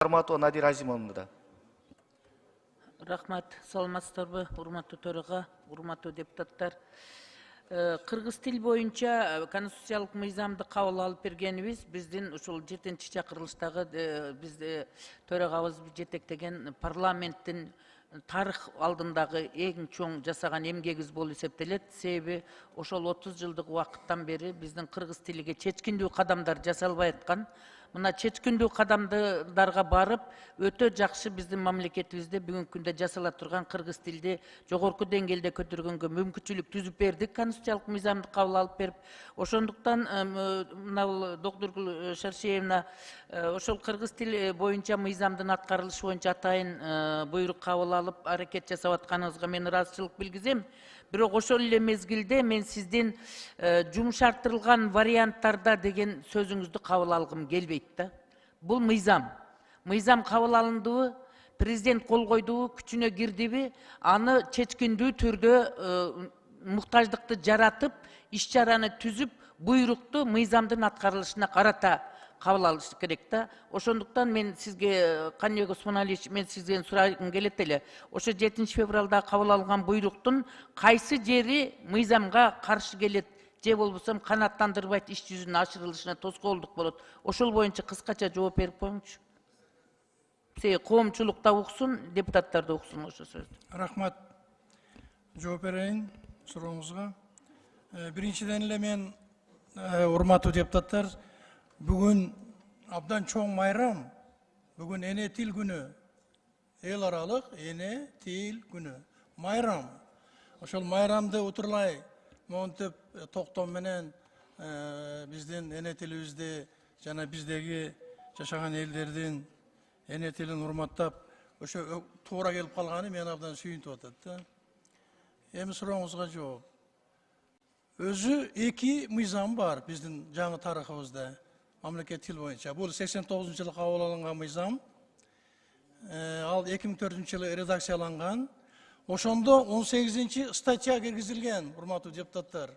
Урматтуу Надир Азимовна. Рахмат, саламатсыздарбы, урматтуу төрага, урматтуу депутаттар. Кыргыз тил боюнча конституциялык мыйзамды кабыл алып бергенибиз биздин ушул 7-чи чакырылыштагы бизди төрагабыз жетектеген парламенттин тарых алдындагы эң чоң жасаган эмгегибиз болуп эсептелет. Себеби ошол 30 жылдык убакыттан бери биздин кыргыз тилиге чечкиндүү кадамдар жасалбай аткан. Мына чечкиндүү кадамдарга барып, өтө жакшы биздин мамлекетибизде бүгүнкү күндө жасала турган кыргыз тилди жогорку деңгээлде көтөргөнгө мүмкүнчүлүк түзүп бердик, конституциялык мыйзамды кабыл алып берип. Ошондуктан мына доктор Шаршеевна ошол кыргыз тили боюнча мыйзамдын аткарылышы боюнча атайын буйрук кабыл алып аракет жасап атканыңызга мен ыраазычылык билгизем. Бирок ошол эле мезгилде мен сиздин жумшартылган варианттарда деген сөзүңүздү кабыл алгым келбейт да. Бул мыйзам. Мыйзам кабыл алындыбы, президент кол койдубу, күчүнө кирдиби, аны чечкиндүү түрдө муктаждыкты жаратып, иш-чараны түзүп, буйрукту мыйзамдын аткарылышына карата кабыл алыш керек да. Ошондуктан мен сизге, Каныбек Осмоналиевич, мен сизден сурагым келет эле. Ошо 7 февралда кабыл алган буйруктун кайсы жери мыйзамга каршы келет, же болбосо канааттандырбайт иш жүзүнүн ашырылышына тоскоолдук болот. Ошол боюнча кыскача жооп берип коюңузчу. Коомчулук да уксун, депутаттар да уксун ошо сөздү. Рахмат. Жооп берейин сурооңузга. Биринчиден эле мен, урматтуу депутаттар, бүгүн абдан чоң майрам. Бүгүн эне тил күнү. Эл аралык эне тил күнү. Майрам. Ошол майрамды утурлай монтип токтом менен биздин эне тилибизди жана биздеги жашаган элдердин эне тилин урматтап, ошо туура келип калганы мени абдан сүйүнтүп атат да. Эми сурооңузга жооп. Өзү эки мыйзам бар биздин жаңы тарыхыбызда. Мамлекет тил боюнча. Бул 89-жылы кабыл алынган мыйзам. Ал 2004-жылы редакцияланган. Ошондо 18-ci статья киргизилген, урматтуу депутаттар.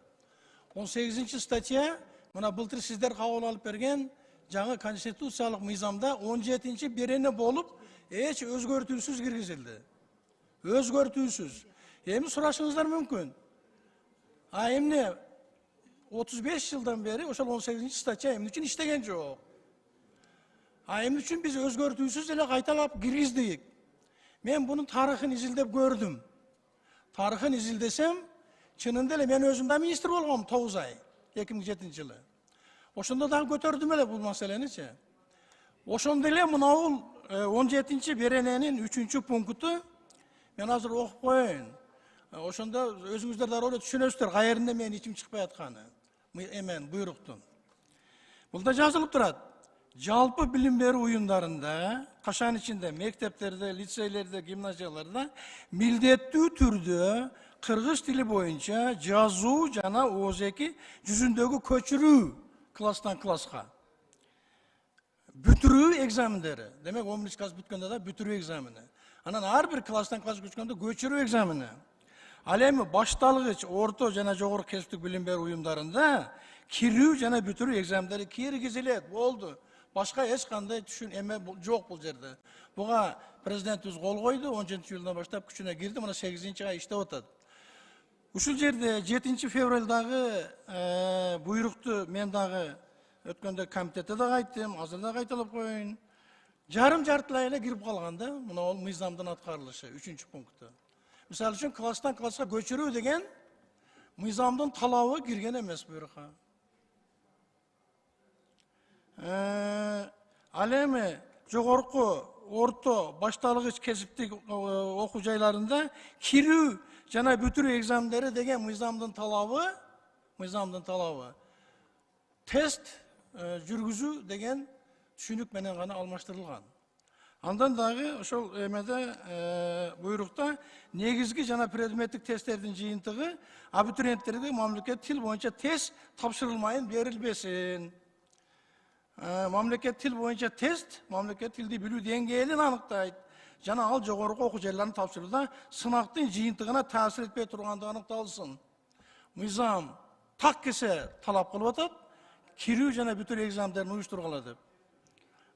18-ci статья, мына былтыр сиздер кабыл алып берген жаңы конституциялык мыйзамда 17-ci берене болуп, эч өзгөртүүсүз киргизилди. Өзгөртүүсүз. Эми сурашыңыздар мүмкүн. Эмне 35 жылдан бери ошол 18-ci статья эмне үчүн иштеген жок? Эмне үчүн биз өзгөртүүсүз эле кайталап киргиздик? Мен bunun тарыхын изилдеп көрдүм. Тарыхын изилдесем, чынында эле мен өзүм да министр болгом 9 ай, 2007-жылы. Ошондо дагы көтөрдүм эле бул маселеничи. Ошондо эле мына 17-ci берененин 3-пункту мен азыр окуп коеюн. Ошондо өзүңүздөр да ойлоп түшүнөсүздөр каеринде менин ичим чыкпай атканы. Эмен буйруктун. Булда жазылып турат. Жалпы билим берүү уюмдарында, кашан ичинде, мектептерде, лицейлерде, гимназияларда милдеттүү түрдө кыргыз тили боюнча жазуу жана ооз-2 жүзүндөгү көчүрүү класстан класска. Бүтүрүү экзамендери. Демек 11 класс бүткөндө да бүтүрүү экзамени. Анан ар бир класстан класска көчкөндө көчүрүү экзамени. Ал эми башталгыч, орто жана жогорку кесиптик билим берүү уюмдарында кирүү жана бүтүрүү экзамендери киргизилет. Болду. Башка эч кандай түшүн эме жок бул жерде. Буга президентибиз кол койду, 10-жылдан баштап күчүнө кирди, мына 8-ай иштеп атат. Ушул жерде 7 февралдагы буйрукту мен дагы өткөндө комитетте да айттым, азыр да кайталап коеюн. Жарым-жартылай эле кирип калган да, мына ол мыйзамдын аткарылышы 3-пункту. Мисалы үчүн класстан класска көчүрүү деген мыйзамдын талабы кирген эмес буйрукка. Ал эми жогорку, орто, башталгыч кесиптик окуу жайларында кирүү жана бүтүрүү экзамендери деген мыйзамдын талабы тест жүргүзүү деген түшүнүк менен гана алмаштырылган. Андан дагы ошол эмеде буйрукта негизги жана предметтик тесттердин жыйынтыгы абитуриенттерге мамлекет тил боюнча тест тапшырылмайын берилбесин. Мамлекет тил боюнча тест мамлекет тилди билүү деңгээлин аныктайт. Жана ал жогорку окуу жайларын тапшырууда сынактын жыйынтыгына таасир этпей тургандыгы аныкталсын. Мыйзам так кесе талап кылып атат, кирүү жана бүтүрүү экзамендерин уюштургула деп.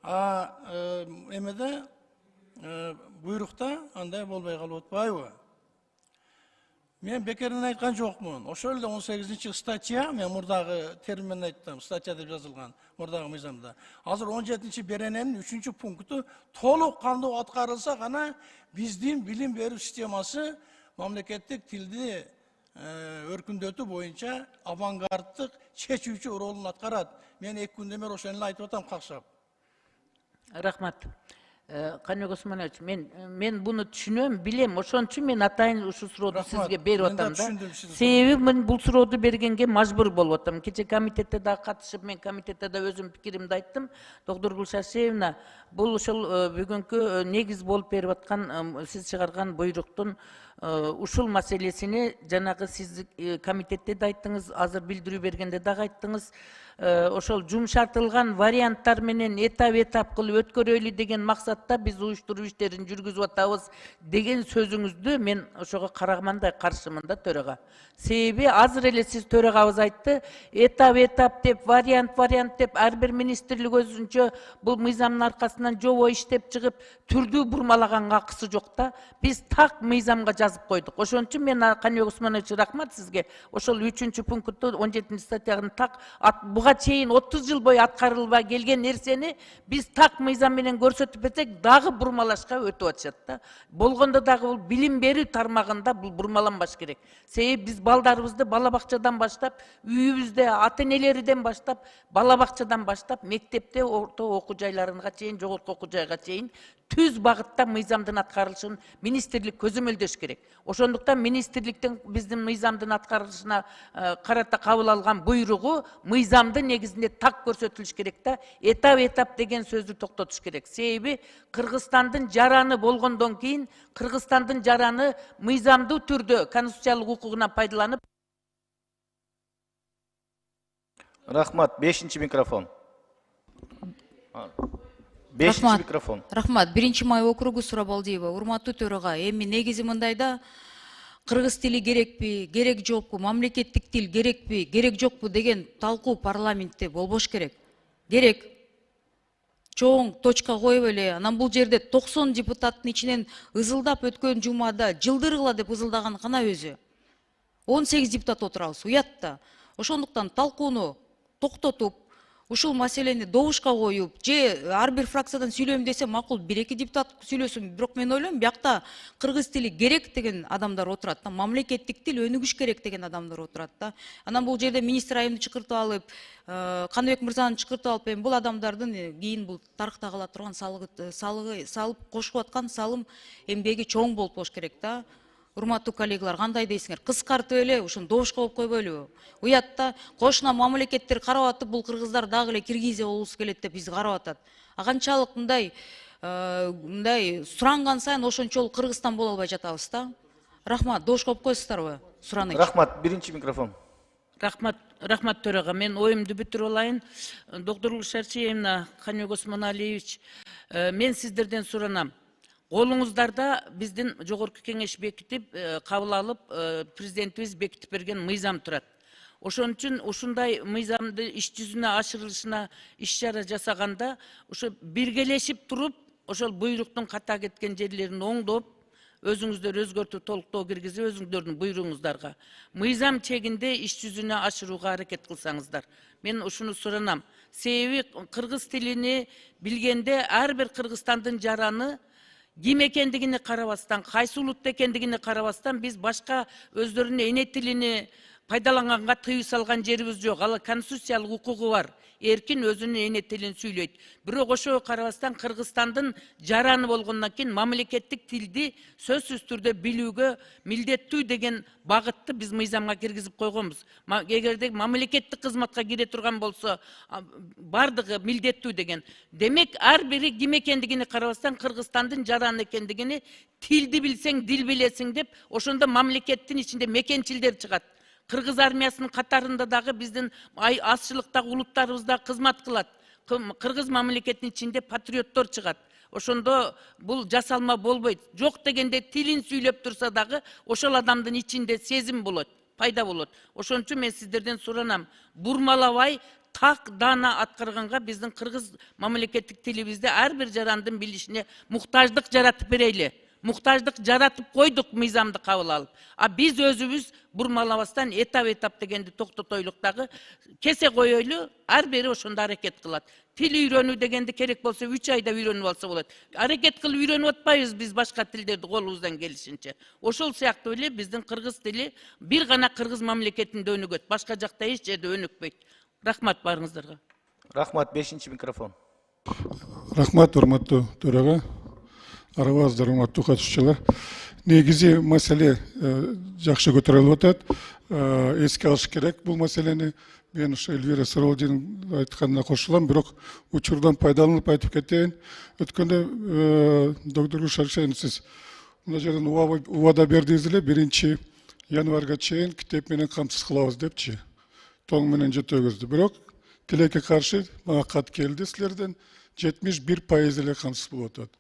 Эмеде буйрукта андай болбой калып атпайбы? Мен бекерден айткан жокмун. Ошол эле 18 статья, мен мурдагы термин айттым, статья деп жазылган, мурдагы мыйзамда. Азыр 17 берененин 3 пункту толук кандуу аткарылса гана биздин билим берүү системасы мамлекеттик тилди өркүндөтүү боюнча авангарддык чечүүчү ролун аткарат. Мен 2 күндөн бери ошону айтып атам какшап. Рахмат. Каныбек Осмонович, мен буну түшүнөм, билем. Ошон үчүн мен атайын ушул сурооду сизге берип атам да. Себеби мен бул сурооду бергенге мажбур болуп атам. Кече комитетте да катышып, мен комитетте да өзүм пикиримди айттым. Доктор Гүлшашевна, бул ошол бүгүнкү негиз болуп берип аткан сиз чыгарган буйруктун ушул маселесини жанагы сиз комитетте да айттыңыз, азыр билдирүү бергенде дагы айттыңыз. Ошол жумшартылган варианттар менен этап кылып өткөрөлү деген максатта биз уюштуруу иштерин жүргүзүп атабыз деген сөзүңүздү мен ошого карагандай каршымын да, төрага. Себеби азыр эле сиз төрагабыз айтты, этап деп, вариант деп ар бир министрлик өзүнчө бул мыйзамдын аркасынан жобо иштеп чыгып, түрдүү бурмалаганга акысы жок да. Биз так мыйзамга жазып койдук. Ошон үчүн мен Каныбек Осмонович, рахмат сизге. Ошол 3 пункту 17 статьяны так буга чейин 30 жыл бою аткарылбай келген нерсени биз так мыйзам менен көрсөтүп берсек, дагы бурмалашка өтүп атышат да. Болгондо дагы бул билим берүү тармагында бул бурмаланбаш керек. Себеби биз балдарыбызды бала бакчадан баштап, үйүбүздө ата-энелериден баштап, бала бакчадан баштап, мектепте, орто окуу жайларына чейин, жогорку окуу жайга чейин түз багытта мыйзамдын аткарылышын министрлик көзөмөлдөш керек. Ошондуктан министрликтин биздин мыйзамдын аткарылышына карата кабыл алган буйругу мыйзамды негизинде так көрсөтүлүш керек да. Этап деген сөздү токтотуш керек. Себеби Кыргызстандын жараны болгондон кийин Кыргызстандын жараны мыйзамдуу түрдө конституциялык укугунан пайдаланып. Рахмат, 5-чи микрофон. 5-чи микрофон. Рахмат, 1-май округу Сурабалдиева. Урматтуу төрага, эми негизи мындайда кыргыз тили керекпи, керек жокпу, мамлекеттик тил керекпи, керек жокпу деген талкуу парламентте болбош керек. Керек. Чоң точка коюп эле, анан бул жерде 90 депутаттын ичинен ызылдап өткөн жумада жылдыргыла деп ызылдаган кана өзү. 18 депутат отурабыз, уят да. Ошондуктан талкууну токтотуп, ушул маселени добушка коюп, же ар бир фракциядан сүйлөйм десе макул, 1-2 депутат сүйлөсүн. Бирок мен ойлойм, биякта кыргыз тили керек деген адамдар отурат да, мамлекеттик тил өнүгүш керек деген адамдар отурат да. Анан бул жерде министр айымды чакыртып алып, Каныбек мырзаны чакыртып алып, бул адамдардын кийин бул тарыхта кала турган салып кошуп аткан салым эмгеги чоң болуп болуш керек да. Урматтуу коллегалар, кандай дейсиңер? Кыскартып эле ушуну добушка коюп койбойлубу? Уятта кошуна мамлекеттер карап атып, бул кыргыздар дагы эле Киргизия болуусу келет деп бизди карап атат. Канчалык мындай суранган сайын ошончолук Кыргызстан боло албай жатабыз да. Рахмат, добушка коюп коесуздарбы? Сураныч. Рахмат, 1-чи микрофон. Рахмат төрага. Мен оюмду бүтүрүп алайын. Доктор Гүлшашевна, Каныбек Осмоналиевич, мен сиздерден суранам. Колуңуздарда биздин жогорку кеңеш бекитип, кабыл алып, президентибиз бекитип берген мыйзам турат. Ошон үчүн ушундай мыйзамды иш жүзүнө ашырылышына иш-чара жасаганда, ошо биргелешип туруп, ошол буйруктун ката кеткен жерлерин оңдоп, өзүңүздөр өзгөртүү, толуктоо киргизип, өзүңүздөрдүн буйругуңуздарга мыйзам чегинде иш жүзүнө ашырууга аракет кылсаңыздар. Мен ушуну суранам. Себеби кыргыз тилини билгенде ар бир Кыргызстандын жараны ким экендигине карабастан, кайсы улут экендигине карабастан биз башка өздөрүнүн эне тилини пайдаланганга тыюу салган жерибиз жок. Ал конституциялык укугу бар. Эркин өзүнүн эне тилин сүйлөйт. Бирок ошого карабастан Кыргызстандын жараны болгондон кийин мамлекеттик тилди сөзсүз түрдө билүүгө милдеттүү деген багытты биз мыйзамга киргизип койгонбуз. Эгерде мамлекеттик кызматка кире турган болсо, бардыгы милдеттүү деген. Демек, ар бири ким экендигине карабастан Кыргызстандын жараны экендигини тилди билсең, дил билесиң деп, ошондо мамлекеттин ичинде мекенчилдер чыгат. Кыргыз армиясынын катарында дагы биздин азчылыктагы улуттарыбыз да кызмат кылат. Кыргыз мамлекетинин ичинде патриоттор чыгат. Ошондо бул жасалма болбойт. Жок дегенде тилин сүйлөп турса дагы ошол адамдын ичинде сезим болот, пайда болот. Ошон үчүн мен сиздерден суранам, бурмалабай, так дана аткарганга биздин кыргыз мамлекеттик тилибизде ар бир жарандын билишине муктаждык жаратып берели. Muhtaçlık jaratıp koyduk mizamdı kabul alıp. Biz özümüz burmalabastan etap degendi toktatoyluktagı kese koyoylu her biri oşunda hareket kılat. Tili үйрөнүү degendi kerek bolsa 3 ayda үйрөнүп alsa bolat. Hareket kılıp үйрөнүp atpayız biz başka tillerdi kolumuzdan gelişince. Oşol siyaktı öyle bizdin kırgız tili bir gana kırgız mamleketinde önügöt. Başka jakta hiç jerde önükpeyt. Rahmat barыңыздарга. Rahmat 5. mikrofon. Рахмат, урматтуу төрага. Арабаздар, урматтуу катышуучулар. Негизи маселе жакшы көтөрүлүп атат. Эске алыш керек бул маселени. Мен ушу Эльвира Саралдинин айтканына кошулам, бирок учурдан пайдаланып айтып кетейин. Өткөндө доктор Шаршен сиз мына жерден убада бердиңиз эле 1 январга чейин китеп менен камсыз кылабыз депчи. Тоң менен жетөбүздү. Бирок тилекке каршы мага кат келди силерден 71% эле камсыз болуп атат.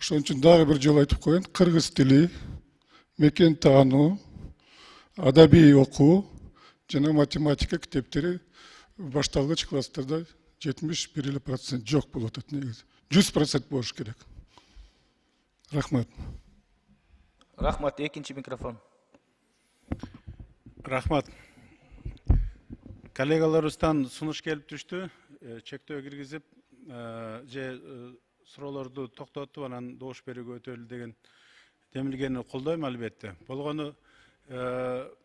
Ошон үчүн дагы бир жолу айтып коеюн, кыргыз тили, мекен таануу, адабий окуу жана математика китептери башталгыч класстарда 71% жок болуп атат негизи. 100% болуш керек. Рахмат. Rahmat 2. mikrofon. Рахмат. Коллегаларыбыздан сунуш келип түштү. Чектөө киргизип, же суроолорду токтотуп анан добуш берүүгө өтөлү деген демилгени колдойм албетте. Болгону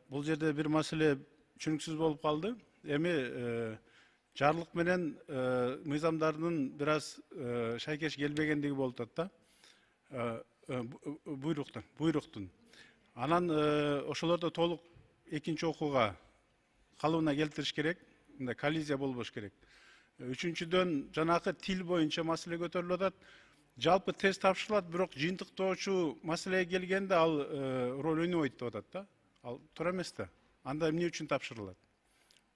бул жерде бир маселе түшүнүксүз болуп калды. Эми жарлык менен мыйзамдардын бир аз шайкеш келбегендиги болуп атат да. Буйруктун. Анан ошолордо толук экинчи окууга калыбына келтириш керек. Мындай коллизия болбош керек. Үчүнчүдөн жанакы тил боюнча маселе көтөрүлүп атат. Жалпы тест тапшырылат, бирок жыйынтыктоочу маселеге келгенде ал роль ойнобойт деп атат да. Ал туура эмес да. Анда эмне үчүн тапшырылат?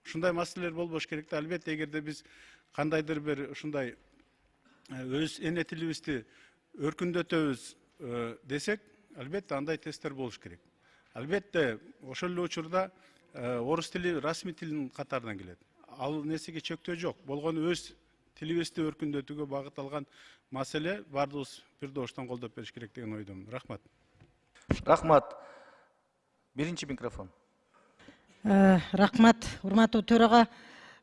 Ушундай маселелер болбош керек да. Албетте эгерде биз кандайдыр бир ушундай өз эне тилибизди өркүндөтөбүз десек, албетте андай тесттер болуш керек. Албетте ошол эле учурда орус тили расмий тилдин катарынан келет. Ал нерсеге чектөө жок. Болгону өз тилибизди өркүндөтүүгө багытталган маселе бардыгыбыз бир добуштан колдоп бериш керек деген ойдомун. Рахмат. Rahmat 1. mikrofon. Рахмат, урматтуу төрага.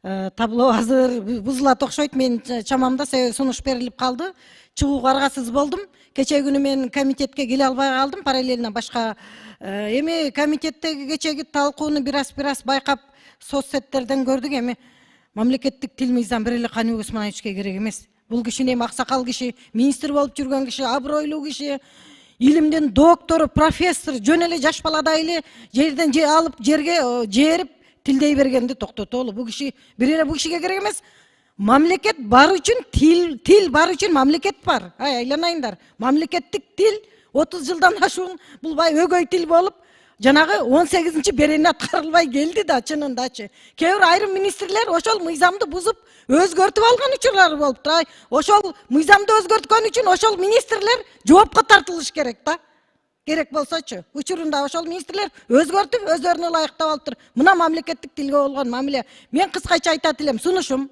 Табло азыр бузулат окшойт. Мен чамамда сунуш берилип калды. Чыгууга аргасыз болдум. Кече күнү мен комитетке келе албай калдым. Параллельно башка эми комитеттеги кечеги талкууну бир аз байкап соцсеттерден көрдүк. Эми мамлекеттик тил мыйзам бир эле Каны Усмановичке керек эмес. Бул кишини эми аксакал киши, министр болуп жүргөн киши, абройлуу киши, илимдин доктору, профессор, жөн эле жаш баладай эле жерден алып жерге жерип тилдей бергенди токтотолу. Бул киши бир эле бул кишиге керек эмес. Мамлекет бар үчүн тил бар үчүн мамлекет бар. Айланайындар. Мамлекеттик тил 30 жылдан ашуун бул бай өгөй тил болуп, жанагы 18-чи берени аткарылбай келди да чынындачы. Кээ бир айрым министрлер ошол мыйзамды бузуп өзгөртүп алган учурлары болуп турат. Ошол мыйзамды өзгөрткөн үчүн ошол министрлер жоопко тартылыш керек да. Керек болсочу. Учурунда ошол министрлер өзгөртүп, өздөрүнө ылайыктап алыптыр. Мына мамлекеттик тилге болгон мамиле. Мен кыскача айтат элем, сунушум.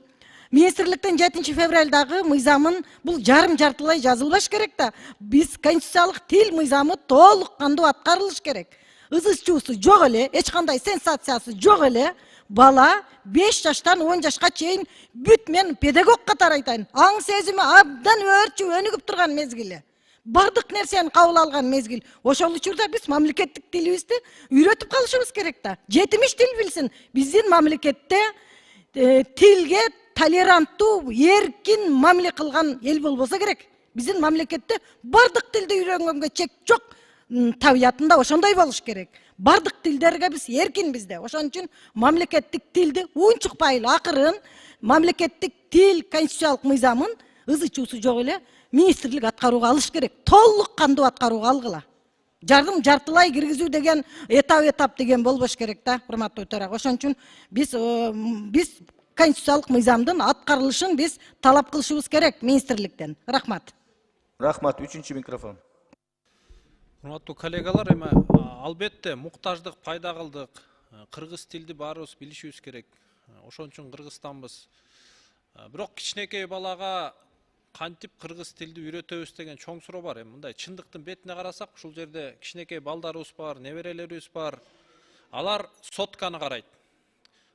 Министрликтен 7 февралдагы мыйзамын бул жарым-жартылай жазылбаш керек да. Биз конституциялык тил мыйзамы толук кандуу аткарылыш керек. Ызы-чуусу жок эле, эч кандай сенсациясы жок эле. Бала 5 жаштан 10 жашка чейин бүт мен педагог катары айтайын. Аң сезими абдан өрчүп өнүгүп турган мезгили. Бардык нерсени кабыл алган мезгил. Ошол учурда биз мамлекеттик тилибизди үйрөтүп калышыбыз керек да. Жетимиш тил билсин. Биздин мамлекетте тилге толеранттуу, эркин мамиле кылган эл болбосо керек. Биздин мамлекетте бардык тилди үйрөнгөнгө чек жок. Табиятында ошондой болуш керек. Бардык тилдерге биз эркин бизде. Ошон үчүн мамлекеттик тилди унчукпай акырын мамлекеттик тил конституциялык мыйзамын ызы-чуусу жок эле министрлик аткарууга алыш керек. Толук кандуу аткарууга алгыла. Жарым-жартылай киргизүү деген этап деген болбош керек да, урматтуу төрага. Ошон үчүн биз конституциялык мыйзамдын аткарылышын биз талап кылышыбыз керек министрликтен. Рахмат. Rahmat 3. mikrofon. Урматтуу коллегалар, албетте муктаждык пайда кылдык. Кыргыз тилди баарыбыз билишибиз керек. Ошон үчүн Кыргызстанбыз. Бирок кичинекей балага кантип кыргыз тилди үйрөтөбүз деген чоң суроо бар. Мындай чындыктын бетине карасак, ушул жерде кичинекей балдарыбыз бар, неберелерибиз бар. Алар сотканы карайт.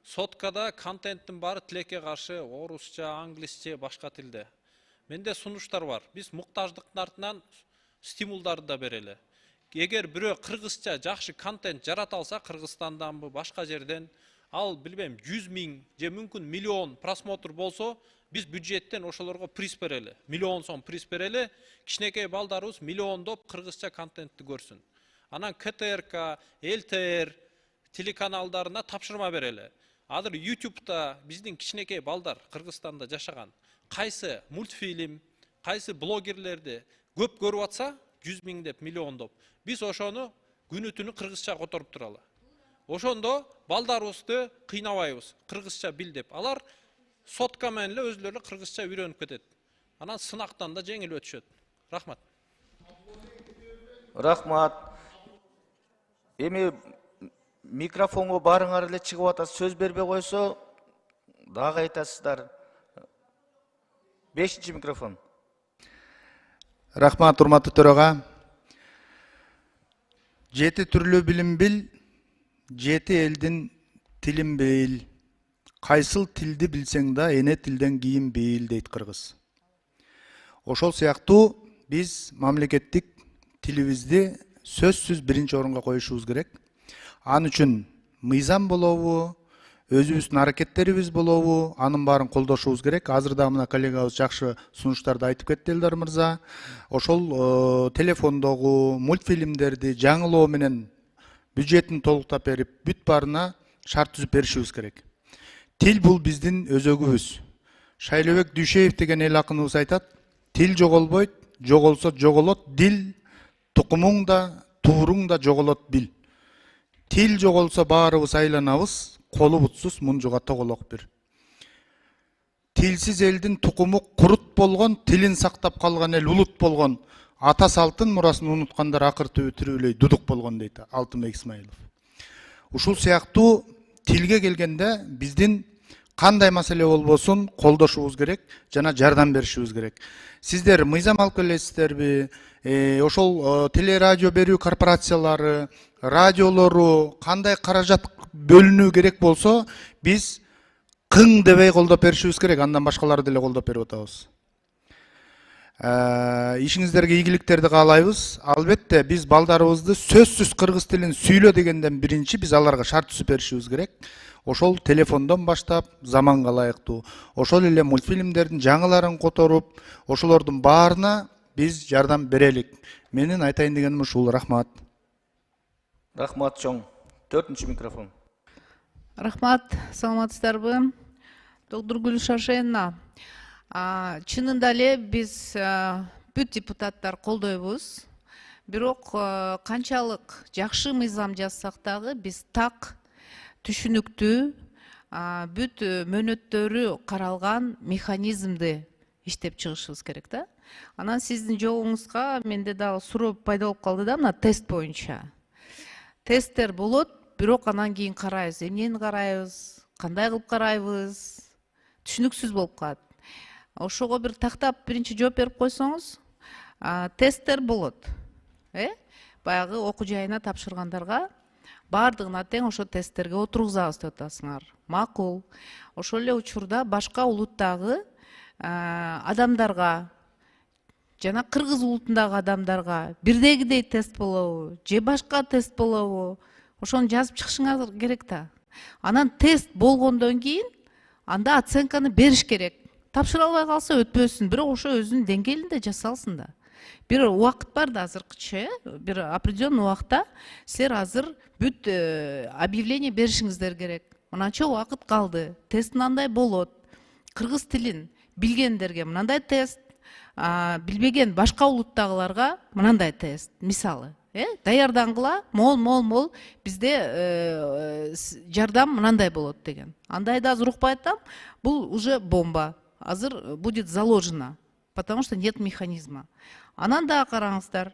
Соткада контенттин баары тилекке каршы орусча, англисче, башка тилде. Менде сунуштар бар. Биз муктаждыктын артынан стимулдарды да берели. Эгер бирөө кыргызча жакшы контент жарата алса, Кыргызстанданбы, башка жерден, ал билбейм 100 000 же мүмкүн миллион просмотр болсо, биз бюджеттен ошолорго приз берели. Миллион сом приз берели. Кичинекей балдарыбыз миллиондоп кыргызча контентти көрсүн. Анан КТРК, ЛТР телеканалдарына тапшырма берели. Азыр YouTube'да биздин кичинекей балдар Кыргызстанда жашаган кайсы мультфильм, кайсы блогерлерди көп көрүп атса, 100 000 деп, миллиондоп, биз ошону күнү түнү кыргызча которуп туралы. Ошондо балдарыбызды кыйнабайбыз, кыргызча бил деп. Алар сотка менен эле өзлөрү кыргызча үйрөнүп кетет. Анан сынактан да жеңил өтүшөт. Рахмат. Рахмат. Эми микрофонго барыңар эле чыгып атасыз, сөз бербей койсо дагы айтасыздар. 5-чи микрофон. Рахмат, урматтуу төрага. 7 түрлүү билим бил, 7 элдин тилин бил. Кайсыл тилди билсең да, эне тилден кийин бил дейт кыргыз. Ошол сыяктуу биз мамлекеттик тилибизди сөзсүз биринчи орунга коюшубуз керек. Ан үчүн мыйзам болобу, өзүбүздүн аракеттерибиз болобу, анын баарын колдошубуз керек. Азыр да мына коллегабыз жакшы сунуштарды айтып кетти Элдар мырза. Ошол телефондогу мультфильмдерди жаңылоо менен бюджетин толуктап берип, бүт баарына шарт түзүп беришибиз керек. Тил бул биздин өзөгүбүз. Шайлообек Дүйшеев деген эл акыныбыз айтат, тил жоголбойт, жоголсо жоголот, дил тукумуң да, тууруң да жоголот бил. Тил жоголсо баарыбыз айланабыз, колу бутсуз мунжуга тоголок бир. Тилсиз элдин тукуму курут болгон, тилин сактап калган эл улут болгон, ата салтын мурасын унуткандар акыр түбү тирүүлөй дудук болгон дейт Алтынбек Исмаилов. Ушул сыяктуу тилге келгенде биздин кандай маселе болбосун колдошубуз керек жана жардам беришибиз керек. Сиздер мыйзам алып келесиздерби? Ошол телерадио берүү корпорациялары, радиолору кандай каражат бөлүнүү керек болсо, биз кың дебей колдоп беришибиз керек, андан башкалары деле колдоп берип атабыз. Ишиңиздерге ийгиликтерди каалайбыз. Албетте биз балдарыбызды сөзсүз кыргыз тилин сүйлө дегенден биринчи биз аларга шарт түзүп беришибиз керек. Ошол телефондон баштап заманга ылайыктуу, ошол эле мультфильмдердин жаңыларын которуп, ошолордун баарына биз жардам берелик. Менин айтайын дегеним ушул. Рахмат. Рахмат чоң. 4-чи микрофон. Рахмат, саламатсыздарбы? Доктор Гүлшашена, чынында эле биз бүт депутаттар колдойбуз. Бирок канчалык жакшы мыйзам жазсак дагы биз так түшүнүктүү, бүт мөөнөттөрү каралган механизмди иштеп чыгышыбыз керек да. Анан сиздин жообуңузга менде дагы суроо пайда болуп калды да, мына тест боюнча. Тесттер болот, бирок анан кийин карайбыз, эмнени карайбыз, кандай кылып карайбыз, түшүнүксүз болуп калат. Ошого бир тактап биринчи жооп берип койсоңуз, тесттер болот. Баягы окуу жайына тапшыргандарга баардыгына тең ошо тесттерге отургузабыз деп атасыңар. Макул. Ошол эле учурда башка улуттагы адамдарга жана кыргыз улутундагы адамдарга бирдегидей тест болобу, же башка тест болобу? Ошону жазып чыгышыңар керек да. Анан тест болгондон кийин анда оценканы бериш керек. Тапшыра албай калса өтпөсүн, бирок ошо өзүнүн деңгээлинде жасалсын да. Бир убакыт бар да азыркыча, бир определенный убакта силер азыр бүт объявление беришиңиздер керек. Мынанча убакыт калды. Тест мындай болот. Кыргыз тилин билгендерге мындай тест, билбеген башка улуттагыларга мындай тест. Мисалы, даярдангыла, мол бизде жардам мындай болот деген. Андайда азыр укпай атам, бул уже бомба. Азыр будет заложено, потому что нет механизма. Анан да караңыздар.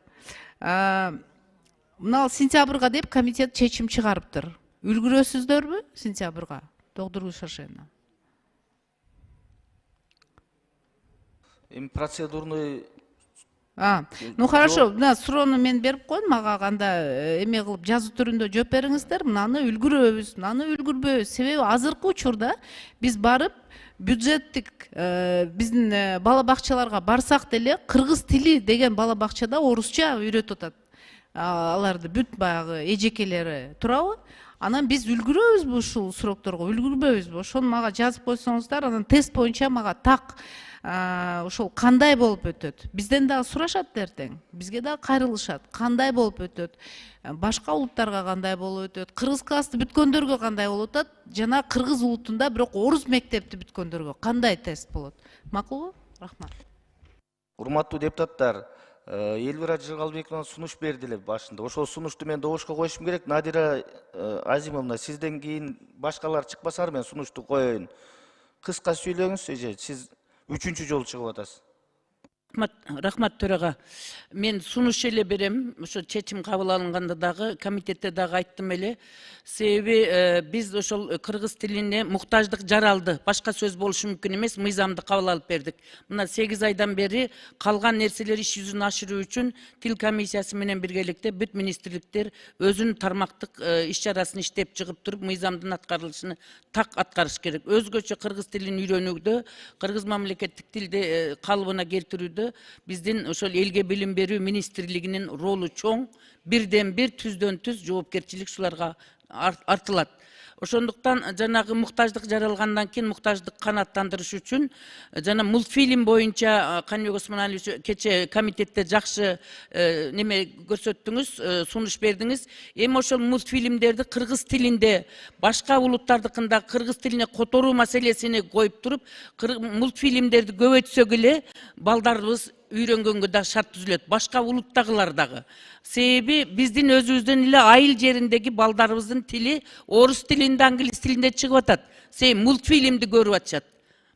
Мына сентябрга деп комитет чечим чыгарыптыр. Үлгүрөсүздөрбү сентябрга? Доктор Гүлшаршенова. Эми процедурный Ну хорошо, мына суроону мен берип коеюн, мага кандай эме кылып жазуу түрүндө жооп бериңиздер. Мынаны үлгүрөбүз, мынаны үлгүрбөйбүз. Себеби азыркы учурда биз барып бюджеттик биздин бала бакчаларга барсак деле кыргыз тили деген бала бакчада орусча үйрөтүп атат. Аларды бүт баягы эжекелери, туурабы? Анан биз үлгүрөбүзбү ушул сурокторго, үлгүрбөйбүзбү? Ошону мага жазып койсоңуздар, анан тест боюнча мага так ошол кандай болуп өтөт? Бизден дагы сурашат эртең. Бизге дагы кайрылышат. Кандай болуп өтөт? Башка улуттарга кандай болуп өтөт? Кыргыз классты бүткөндөргө кандай болуп атат? Жана кыргыз улутунда бирок орус мектепти бүткөндөргө кандай тест болот? Макулбу? Рахмат. Урматтуу депутаттар, Элвира Жыргалбековна сунуш берди эле башында. Ошол сунушту мен добушка коюшум керек. Надира Азимовна, сизден кийин башкалар чыкпасаңар мен сунушту коеюн. Кыска сүйлөңүз, эже, сиз 3-чү жолу чыгып атасыз. Рахмат төрага. Мен сунуш эле берем. Ошо чечим кабыл алынганда дагы комитетте дагы айттым эле. Себеби биз ошол кыргыз тилине муктаждык жаралды. Башка сөз болушу мүмкүн эмес, мыйзамды кабыл алып бердик. Мына 8 айдан бери калган нерселер иш жүзүн ашыруу үчүн тил комиссиясы менен биргеликте бүт министрликтер өзүнүн тармактык иш чарасын иштеп чыгып туруп, мыйзамдын аткарылышын так аткарыш керек. Өзгөчө кыргыз тилин үйрөнүүдө, кыргыз мамлекеттик тилди калыбына келтирүүдө биздин ошол элге билим берүү министрлигинин ролу чоң, бирден бир түздөн түз жоопкерчилик шуларга артылат. Ошондуктан жанагы муктаждык жаралгандан кийин муктаждык канааттандырыш үчүн жана мультфильм боюнча Каныбек Осмоналиевич кече комитетте жакшы неме көрсөттүңүз, сунуш бердиңиз. Эми ошол мультфильмдерди кыргыз тилинде башка улуттардыкында кыргыз тилине которуу маселесини коюп туруп, мультфильмдерди көбөйтсөк эле балдарыбыз үйрөнгөнгө да шарт түзүлөт. Башка улуттагылар дагы. Себеби биздин өзүбүздөн эле айыл жериндеги балдарыбыздын тили орус тилинде, англис тилинде чыгып атат. Себеби мультфильмди көрүп атышат.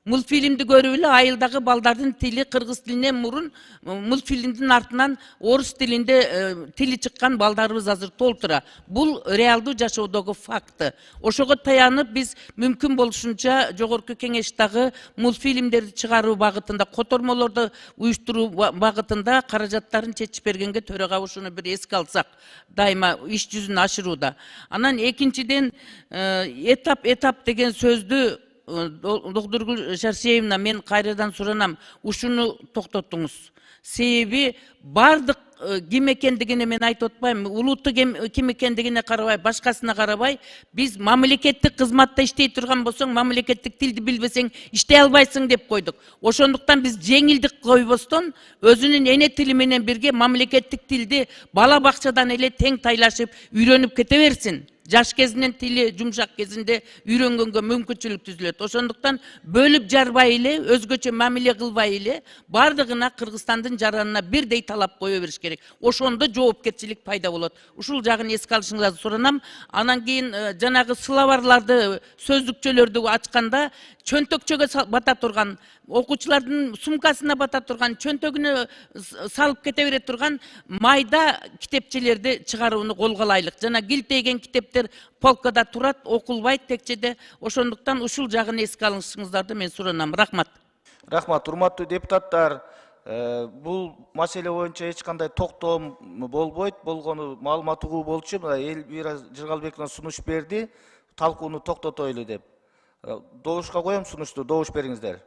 Мультфильмди көрүп эле айылдагы балдардын тили кыргыз тилинен мурун мультфильмдин артынан орус тилинде тили чыккан балдарыбыз азыр толтура. Бул реалдуу жашоодогу факты. Ошого таянып биз мүмкүн болушунча жогорку кеңештагы мультфильмдерди чыгаруу багытында, котормолорду уюштуруу багытында каражаттарын чечип бергенге төрага ушуну бир эске алсак, дайыма иш жүзүн ашырууда. Анан экинчиден этап деген сөздү доктор Гүлшаршеевна, мен кайрадан суранам, ушуну токтотуңуз. Себеби бардык ким экендигине мен айтып атпайм, улутту ким экендигине карабай, башкасына карабай, биз мамлекеттик кызматта иштей турган болсоң, мамлекеттик тилди билбесең иштей албайсың деп койдук. Ошондуктан биз жеңилдик койбостон өзүнүн эне тили менен бирге мамлекеттик тилди бала бакчадан эле тең тайлашып үйрөнүп кете берсин. Жаш кезинен тили жумшак кезинде үйрөнгөнгө мүмкүнчүлүк түзүлөт. Ошондуктан бөлүп жарбай эле, өзгөчө мамиле кылбай эле, бардыгына Кыргызстандын жаранына бирдей талап кое бериш керек. Ошондо жоопкерчилик пайда болот. Ушул жагын эске алышыңызды суранам. Анан кийин жанагы словарларды, сөздүкчөлөрдү ачканда чөнтөкчөгө бата турган, окуучулардын сумкасына бата турган, чөнтөгүнө салып кете бере турган майда китепчелерди чыгарууну колго алайлык. Жана килтейген китептер полкада турат, окулбайт текчеде. Ошондуктан ушул жагын эске алышыңыздарды мен суранам. Рахмат. Рахмат, урматтуу депутаттар. Бул маселе боюнча эч кандай токтом болбойт. Болгону маалымат угуу болчу. Элвира Жыргалбековна сунуш берди. Талкууну токтотойлу деп. Добушка коем сунушту, добуш бериңиздер.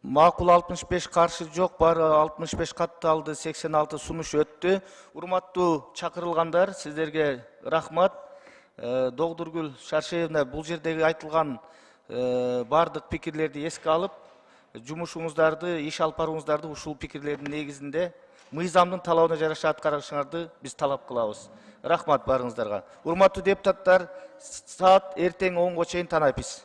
Макул 65, каршы жок, бары 65 катталды, 86 сунуш өттү. Урматтуу чакырылгандар, сиздерге рахмат. Доктор Гүлшаршеевна бул жердеги айтылган бардык пикирлерди эске алып, жумушуңуздарды, иш алып барууңуздарды ушул пикирлердин негизинде мыйзамдын талабына жараша аткарышыңарды биз талап кылабыз. Рахмат барыңыздарга. Урматтуу депутаттар, саат эртең 10-го чейин танайбыз.